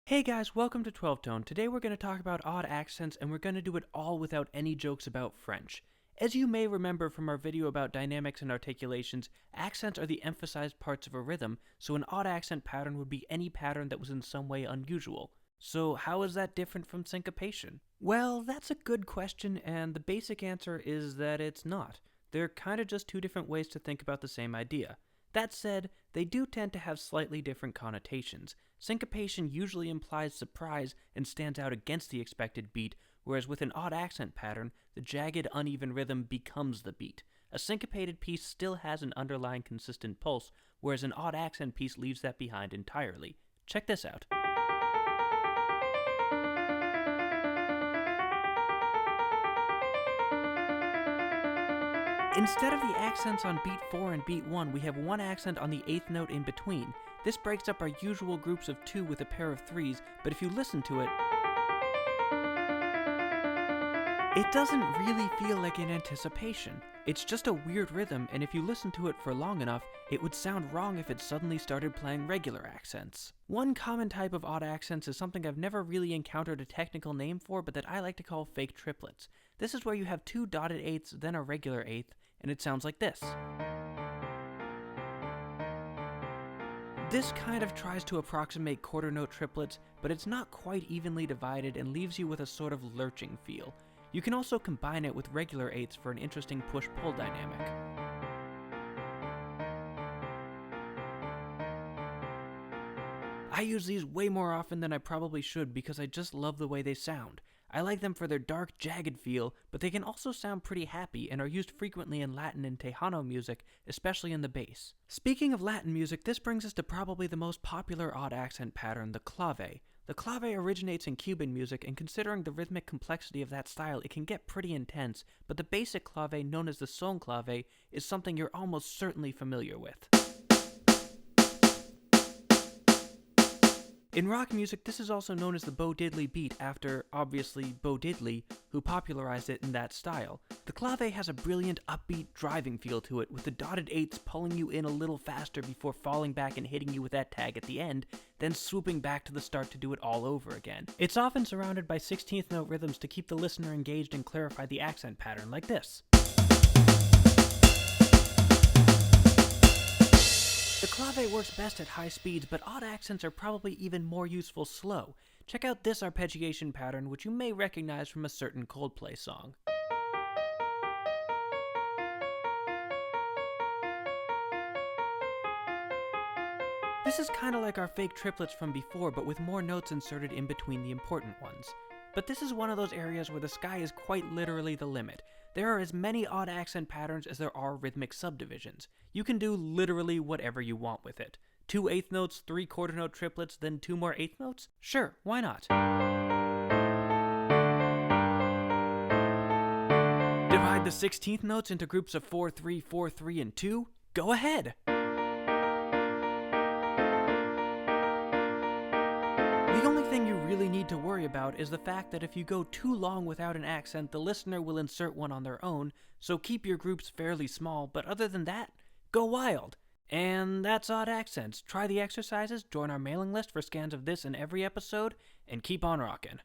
Hey guys, welcome to 12 Tone. Today we're going to talk about odd accents and we're going to do it all without any jokes about French. As you may remember from our video about dynamics and articulations, accents are the emphasized parts of a rhythm, so an odd accent pattern would be any pattern that was in some way unusual. So how is that different from syncopation? Well, that's a good question, and the basic answer is that it's not. They're kind of just two different ways to think about the same idea. That said, they do tend to have slightly different connotations. Syncopation usually implies surprise and stands out against the expected beat, whereas with an odd accent pattern, the jagged, uneven rhythm becomes the beat. A syncopated piece still has an underlying consistent pulse, whereas an odd accent piece leaves that behind entirely. Check this out. Instead of the accents on beat 4 and beat 1, we have one accent on the 8th note in between. This breaks up our usual groups of 2 with a pair of 3s, but if you listen to it, it doesn't really feel like an anticipation. It's just a weird rhythm, and if you listen to it for long enough, it would sound wrong if it suddenly started playing regular accents. One common type of odd accents is something I've never really encountered a technical name for, but that I like to call fake triplets. This is where you have 2 dotted 8ths, then a regular 8th, and it sounds like this. This kind of tries to approximate quarter note triplets, but it's not quite evenly divided and leaves you with a sort of lurching feel. You can also combine it with regular 8ths for an interesting push-pull dynamic. I use these way more often than I probably should because I just love the way they sound. I like them for their dark, jagged feel, but they can also sound pretty happy and are used frequently in Latin and Tejano music, especially in the bass. Speaking of Latin music, this brings us to probably the most popular odd accent pattern, the clave. The clave originates in Cuban music, and considering the rhythmic complexity of that style, it can get pretty intense, but the basic clave, known as the son clave, is something you're almost certainly familiar with. In rock music, this is also known as the Bo Diddley beat after, obviously, Bo Diddley, who popularized it in that style. The clave has a brilliant, upbeat, driving feel to it, with the dotted 8ths pulling you in a little faster before falling back and hitting you with that tag at the end, then swooping back to the start to do it all over again. It's often surrounded by 16th note rhythms to keep the listener engaged and clarify the accent pattern, like this. The clave works best at high speeds, but odd accents are probably even more useful slow. Check out this arpeggiation pattern, which you may recognize from a certain Coldplay song. This is kinda like our fake triplets from before, but with more notes inserted in between the important ones. But this is one of those areas where the sky is quite literally the limit. There are as many odd accent patterns as there are rhythmic subdivisions. You can do literally whatever you want with it. 2 8th notes, 3 quarter note triplets, then 2 more 8th notes? Sure, why not? Divide the 16th notes into groups of 4, 3, 4, 3, and 2? Go ahead! The only thing you really need to worry about is the fact that if you go too long without an accent, the listener will insert one on their own, so keep your groups fairly small, but other than that, go wild. And that's odd accents. Try the exercises, join our mailing list for scans of this in every episode, and keep on rockin'.